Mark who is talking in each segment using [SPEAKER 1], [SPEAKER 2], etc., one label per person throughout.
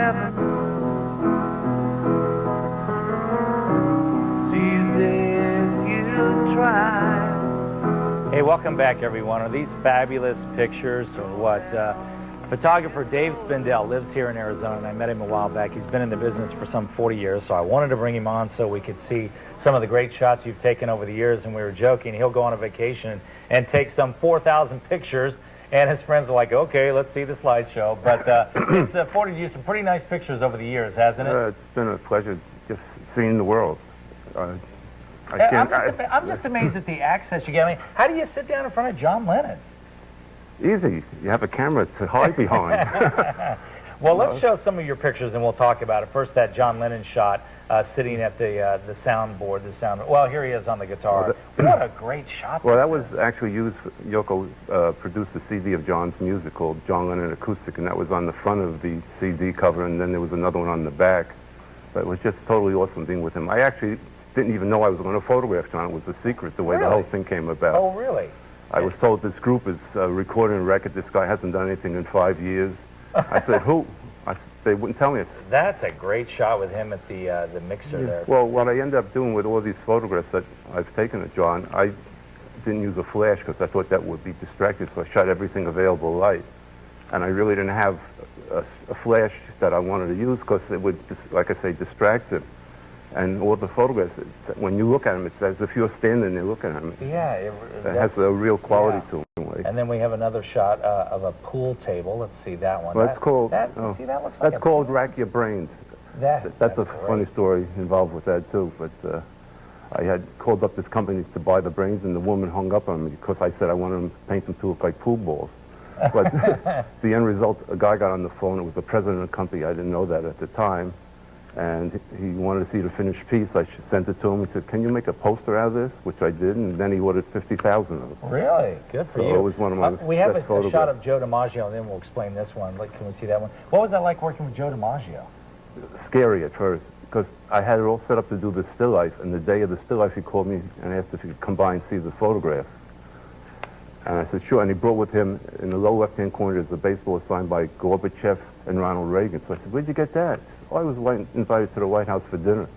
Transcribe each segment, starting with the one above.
[SPEAKER 1] heaven.
[SPEAKER 2] Hey, welcome back, everyone. Are these fabulous pictures or what? Photographer Dave Spindel lives here in Arizona, and I met him a while back. He's been in the business for some 40 years, so I wanted to bring him on so we could see some of the great shots you've taken over the years, and we were joking. He'll go on a vacation and take some 4,000 pictures, and his friends are like, okay, let's see the slideshow. But it's afforded you some pretty nice pictures over the years, hasn't it?
[SPEAKER 3] It's been a pleasure just seeing the world.
[SPEAKER 2] I'm just amazed at the access you get. I mean, how do you sit down in front of John Lennon?
[SPEAKER 3] Easy. You have a camera to hide behind.
[SPEAKER 2] Well, let's show some of your pictures and we'll talk about it. First, that John Lennon shot sitting at the soundboard. Well, here he is on the guitar. What a great shot.
[SPEAKER 3] Well, that was actually used. Yoko produced a CD of John's music called John Lennon Acoustic, and that was on the front of the CD cover, and then there was another one on the back. But it was just totally awesome being with him. I actually didn't even know I was going to photograph John. It was a secret, the way the whole thing came about.
[SPEAKER 2] Oh, really?
[SPEAKER 3] I was told this group is recording a record. This guy hasn't done anything in 5 years. I said, who? They wouldn't tell me.
[SPEAKER 2] That's a great shot with him at the mixer there.
[SPEAKER 3] Well, what I ended up doing with all these photographs that I've taken of John, I didn't use a flash because I thought that would be distracted, so I shot everything available light. And I really didn't have a flash that I wanted to use because it would, like I say, distract him. And all the photographs, when you look at them, it's as if you're standing there looking at them.
[SPEAKER 2] Yeah.
[SPEAKER 3] It has a real quality to it.
[SPEAKER 2] And then we have another shot of a pool table. Let's see that one.
[SPEAKER 3] Well, that's called,
[SPEAKER 2] see, that looks like
[SPEAKER 3] that's called Rack Your Brains. That's a funny story involved with that, too. But I had called up this company to buy the brains, and the woman hung up on me because I said I wanted them to paint them to look like pool balls. But the end result, a guy got on the phone. It was the president of the company. I didn't know that at the time. And he wanted to see the finished piece. I sent it to him. He said, can you make a poster out of this? Which I did, and then he ordered 50,000 of them.
[SPEAKER 2] Really? Good for you.
[SPEAKER 3] It was one of my
[SPEAKER 2] we have a shot of Joe DiMaggio, and then we'll explain this one. Can we see that one? What was that like working with Joe DiMaggio?
[SPEAKER 3] Scary at first, because I had it all set up to do the still life, and the day of the still life, he called me and asked if he could come by and see the photograph. And I said, sure, and he brought with him, in the low left-hand corner, there's a baseball signed by Gorbachev and Ronald Reagan. So I said, where'd you get that? Oh, I was invited to the White House for dinner.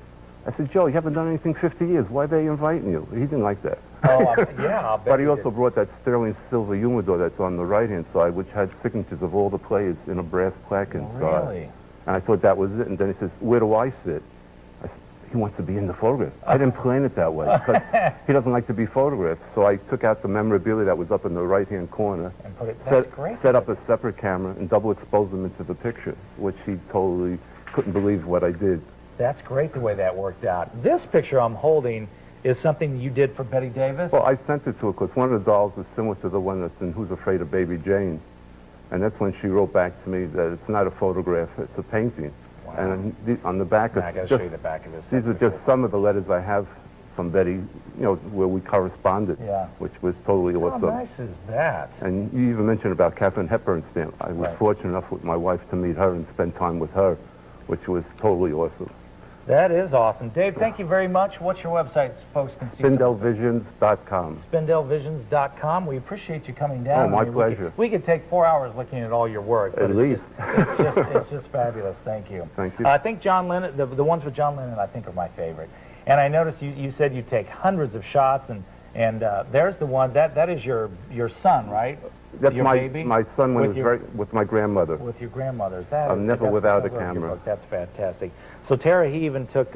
[SPEAKER 3] I said, Joe, you haven't done anything 50 years. Why are they inviting you? He didn't like that.
[SPEAKER 2] Oh, yeah, I'll bet.
[SPEAKER 3] But he also brought that sterling silver humidor that's on the right-hand side, which had signatures of all the players in a brass plaque inside.
[SPEAKER 2] Really?
[SPEAKER 3] And I thought that was it. And then he says, where do I sit? I said, he wants to be in the photograph. I didn't plan it that way, because he doesn't like to be photographed. So I took out the memorabilia that was up in the right-hand corner,
[SPEAKER 2] and put it,
[SPEAKER 3] set up a separate camera, and double exposed them into the picture, which he totally couldn't believe what I did.
[SPEAKER 2] That's great the way that worked out. This picture I'm holding is something you did for Betty Davis?
[SPEAKER 3] Well, I sent it to her because one of the dolls is similar to the one that's in Who's Afraid of Baby Jane. And that's when she wrote back to me that it's not a photograph, it's a painting. Wow. And on the back,
[SPEAKER 2] I got to show you the back of this.
[SPEAKER 3] These are just some of the letters I have from Betty, you know, where we corresponded, which was totally awesome.
[SPEAKER 2] How nice is that?
[SPEAKER 3] And you even mentioned about Katharine Hepburn's stamp. I was fortunate enough with my wife to meet her and spend time with her, which was totally awesome.
[SPEAKER 2] That is awesome. Dave, thank you very much. What's your website so folks can see?
[SPEAKER 3] SpindelVisions.com.
[SPEAKER 2] SpindelVisions.com. We appreciate you coming down.
[SPEAKER 3] Oh, my pleasure.
[SPEAKER 2] We could take 4 hours looking at all your work.
[SPEAKER 3] At least.
[SPEAKER 2] It's just fabulous. Thank you.
[SPEAKER 3] Thank you.
[SPEAKER 2] I think John Lennon, the ones with John Lennon, I think are my favorite. And I noticed you said you take hundreds of shots, and there's the one, that is your son, right?
[SPEAKER 3] That's
[SPEAKER 2] your baby?
[SPEAKER 3] My son when he was with my grandmother.
[SPEAKER 2] With your grandmother.
[SPEAKER 3] I'm never without a camera.
[SPEAKER 2] That's fantastic. So Tara, he even took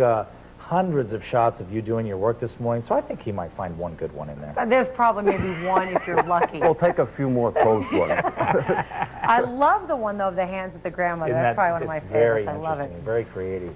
[SPEAKER 2] hundreds of shots of you doing your work this morning, so I think he might find one good one in there.
[SPEAKER 4] There's probably maybe one if you're lucky.
[SPEAKER 3] We'll take a few more close ones.
[SPEAKER 4] I love the one, though, of the hands of the grandmother. That's probably one of my favorites. I love it.
[SPEAKER 2] Very creative.